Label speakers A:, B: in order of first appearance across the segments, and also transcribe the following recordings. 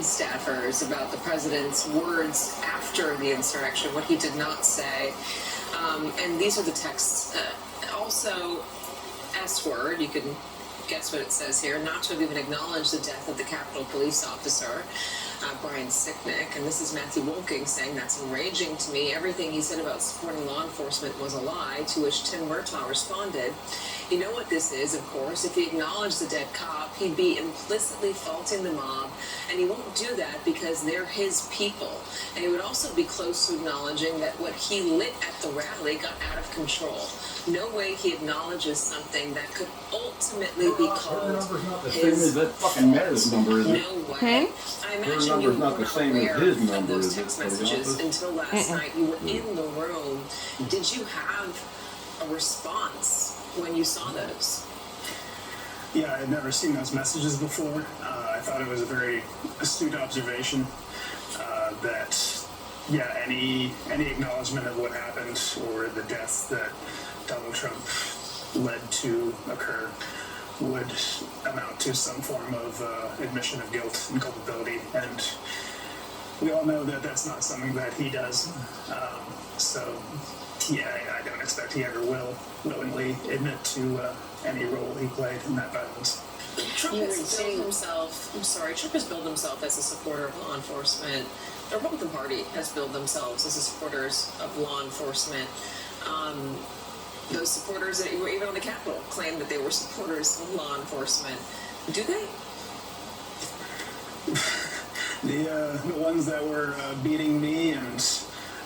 A: staffers about the president's words after the insurrection, what he did not say. And these are the texts. Also, S-word, you can guess what it says here, not to have even acknowledged the death of the Capitol Police officer, Brian Sicknick. And this is Matthew Wolking saying, that's enraging to me. Everything he said about supporting law enforcement was a lie, to which Tim Murtaugh responded, you know what this is, of course. If he acknowledged the dead cop, he'd be implicitly faulting the mob, and he won't do that because they're his people. And he would also be close to acknowledging that what he lit at the rally got out of control. No way he acknowledges something that could ultimately be called his
B: that fucking matters number, is it?
A: No way. I imagine you were not aware of those text messages until last night. You were in the room. Did you have a response when you saw those?
C: Yeah, I had never seen those messages before. I thought it was a very astute observation that, yeah, any acknowledgement of what happened or the death that Donald Trump led to occur would amount to some form of admission of guilt and culpability. And we all know that that's not something that he does. So, yeah, I don't expect he ever will willingly admit to any role he played in that violence.
A: Trump has billed himself as a supporter of law enforcement. The Republican Party has billed themselves as the supporters of law enforcement. Those supporters that were even on the Capitol claimed that they were supporters of law enforcement. Do they?
C: The ones that were beating me and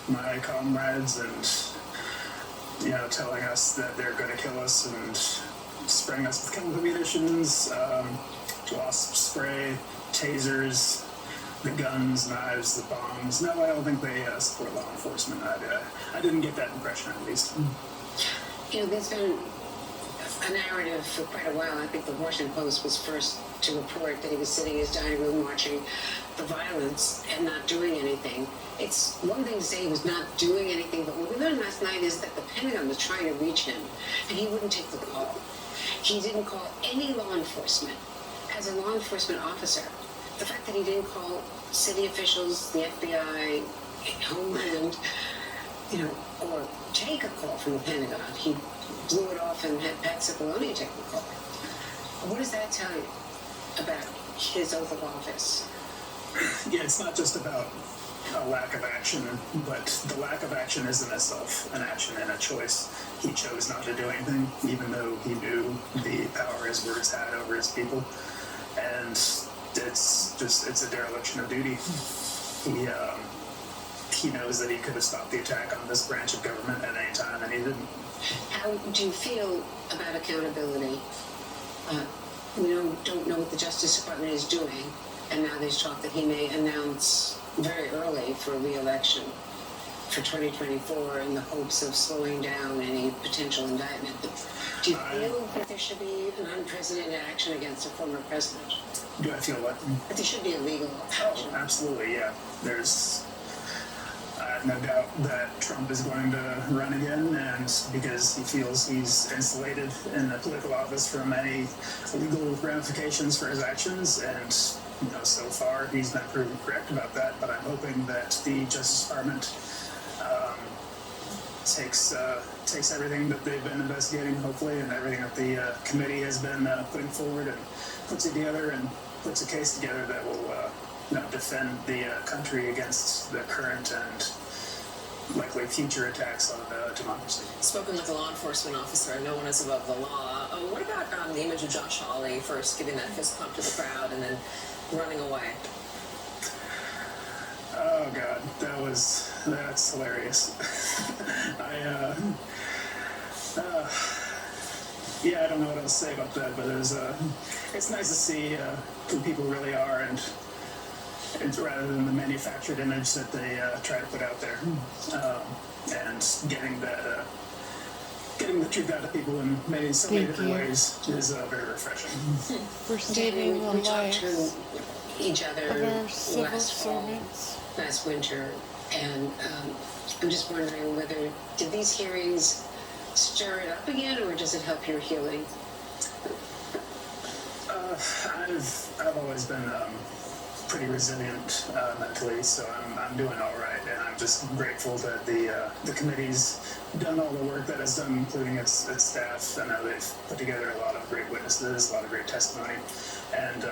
C: my comrades and, you know, telling us that they're going to kill us and spraying us with chemical munitions, wasp spray, tasers, the guns, knives, the bombs. No, I don't think they support law enforcement. I didn't get that impression, at least.
D: You know, there's been a narrative for quite a while. I think the Washington Post was first to report that he was sitting in his dining room watching the violence and not doing anything. It's one thing to say he was not doing anything, but what we learned last night is that the Pentagon was trying to reach him, and he wouldn't take the call. He didn't call any law enforcement. As a law enforcement officer, the fact that he didn't call city officials, the FBI, Homeland, you know, or take a call from the Pentagon. He blew it off and had Pat Cipollone take the call. What does that tell you about his oath of office?
C: Yeah, it's not just about a lack of action, but the lack of action is in itself an action and a choice. He chose not to do anything, even though he knew the power his words had over his people. And it's a dereliction of duty. He knows that he could have stopped the attack on this branch of government at any time, and he didn't.
D: How do you feel about accountability? We don't know what the Justice Department is doing, and now there's talk that he may announce very early for a re-election for 2024 in the hopes of slowing down any potential indictment. Do you feel that there should be an unprecedented action against a former president?
C: Do I feel what?
D: That there should be a legal action?
C: Oh, absolutely, yeah. There's no doubt that Trump is going to run again, and because he feels he's insulated in the political office from any legal ramifications for his actions, and you know, so far he's been proven correct about that. But I'm hoping that the Justice Department takes everything that they've been investigating, hopefully, and everything that the committee has been putting forward, and puts it together and puts a case together that will defend the country against the current and likely future attacks on democracy.
A: Spoken like a law enforcement officer, no one is above the law. What about the image of Josh Hawley first giving that fist pump to the crowd and then running away?
C: Oh God, that's hilarious. I don't know what else to say about that, but it's nice to see who people really are, and rather than the manufactured image that they try to put out there, and getting the truth out of people in so many different ways is very refreshing.
E: For saving the lives
D: to each other
E: of our civil servants
D: last winter, and I'm just wondering whether did these hearings stir it up again, or does it help your healing?
C: I've always been pretty resilient mentally, so I'm doing all right, and I'm just grateful that the committee's done all the work that it's done, including its staff. I know they've put together a lot of great witnesses, a lot of great testimony, and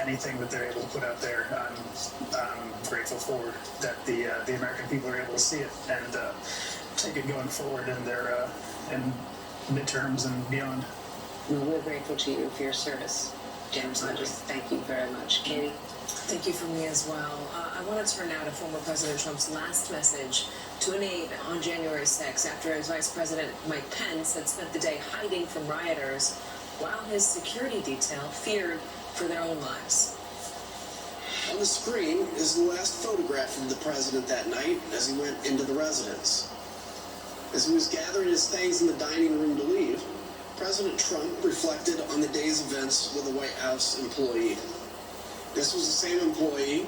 C: anything that they're able to put out there, I'm grateful for that the American people are able to see it and take it going forward in their in midterms and beyond.
D: Well, we're grateful to you for your service, James. I just thank you very much. Katie?
A: Thank you from me as well. I want to turn now to former President Trump's last message to an aide on January 6th after his Vice President Mike Pence had spent the day hiding from rioters while his security detail feared for their own lives.
F: On the screen is the last photograph of the president that night as he went into the residence. As he was gathering his things in the dining room to leave, President Trump reflected on the day's events with a White House employee. This was the same employee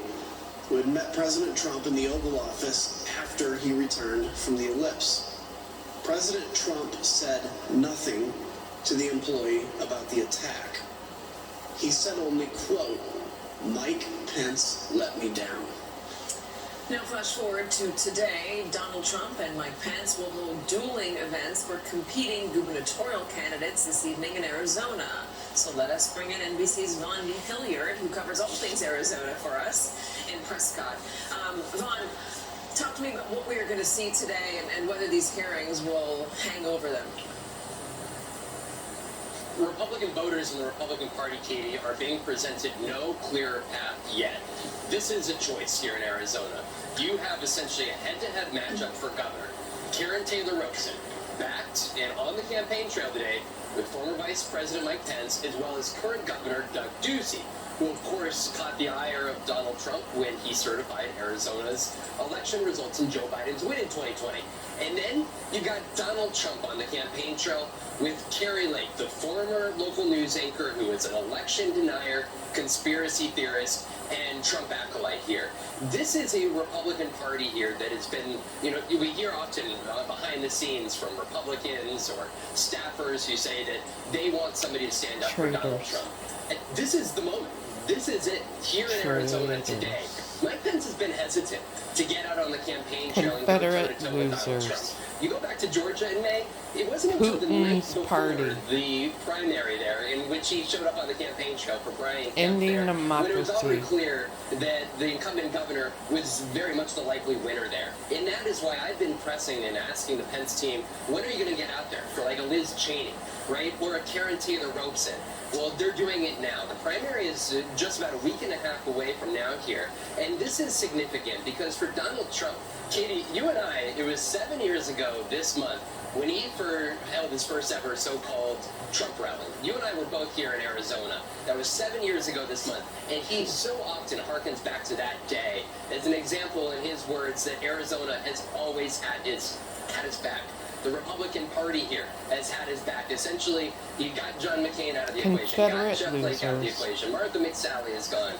F: who had met President Trump in the Oval Office after he returned from the ellipse. President Trump said nothing to the employee about the attack. He said only, quote, "Mike Pence let me down."
A: Now flash forward to today. Donald Trump and Mike Pence will hold dueling events for competing gubernatorial candidates this evening in Arizona. So let us bring in NBC's Vaughn Hilliard, who covers all things Arizona for us in Prescott. Vaughn, talk to me about what we are going to see today and whether these hearings will hang over them.
G: Republican voters in the Republican Party, Katie, are being presented no clearer path yet. This is a choice here in Arizona. You have essentially a head-to-head matchup for governor. Karen Taylor Robeson, backed and on the campaign trail today with former Vice President Mike Pence, as well as current Governor Doug Ducey, who of course caught the ire of Donald Trump when he certified Arizona's election results in Joe Biden's win in 2020. And then you got Donald Trump on the campaign trail with Carrie Lake, the former local news anchor who is an election denier, conspiracy theorist, and Trump acolyte here. This is a Republican Party here that has been, we hear often behind the scenes from Republicans or staffers who say that they want somebody to stand up for Donald Trump. And this is the moment. This is it here in Arizona today. Mike Pence has been hesitant to get out on the campaign trail and go toe-to-toe with Donald Trump. You go back to Georgia in May, it wasn't until the night before the primary there in which he showed up on the campaign trail for Brian Kemp there, when it was already clear that the incumbent governor was very much the likely winner there. And that is why I've been pressing and asking the Pence team, when are you going to get out there for like a Liz Cheney, right, or a Karen Taylor Robeson? Well, they're doing it now. The primary is just about a week and a half away from now here. And this is significant because for Donald Trump, Katie, you and I, it was 7 years ago this month when he held his first ever so-called Trump rally. You and I were both here in Arizona. That was 7 years ago this month. And he so often harkens back to that day as an example, in his words, that Arizona has always had his back. The Republican Party here has had his back. Essentially, you got John McCain out of the equation, got Jeff Flake out of the equation, Martha McSally is gone,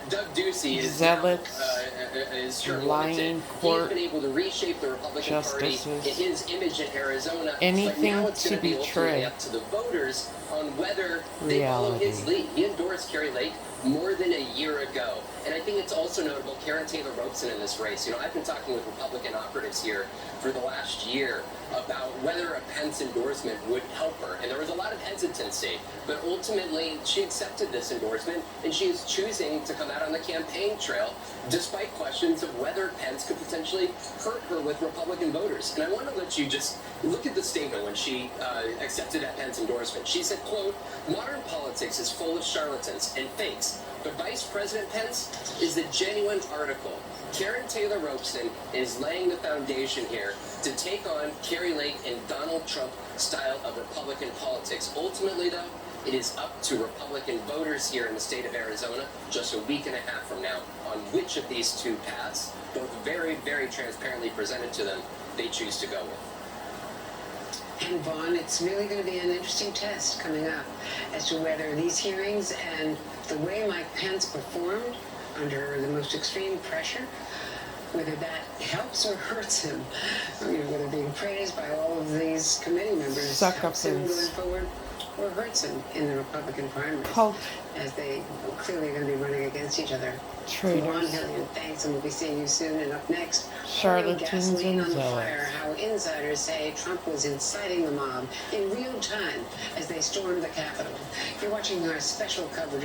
G: Doug Ducey is term limited. He's been able to reshape the Republican Party in his image in Arizona, but now it's going to be ultimately up to the voters on whether they follow his lead. He endorsed Carrie Lake more than a year ago. And I think it's also notable, Karen Taylor Robeson in this race. I've been talking with Republican operatives here for the last year about whether a Pence endorsement would help her. And there was a lot of hesitancy, but ultimately she accepted this endorsement and she is choosing to come out on the campaign trail despite questions of whether Pence could potentially hurt her with Republican voters. And I want to let you just look at the statement when she accepted that Pence endorsement. She said, quote, "Modern politics is full of charlatans and fakes, but Vice President Pence is the genuine article. Karen Taylor Robeson is laying the foundation here to take on Carrie Lake and Donald Trump style of Republican politics. Ultimately, though, it is up to Republican voters here in the state of Arizona just a week and a half from now on which of these two paths, both very, very transparently presented to them, they choose to go with."
D: And Vaughn, it's really going to be an interesting test coming up as to whether these hearings and the way Mike Pence performed under the most extreme pressure, whether that helps or hurts him. Whether being praised by all of these committee members helps him going forward. or hurts him in the Republican primaries,
E: Cult.
D: as they clearly are going to be running against each other.
E: Traitors.
D: Juan Hillian, thanks, and we'll be seeing you soon. And up next,
E: Charlatans
D: gasoline
E: and
D: on the
E: zealots.
D: fire, how insiders say Trump was inciting the mob in real time as they stormed the Capitol. You're watching our special coverage of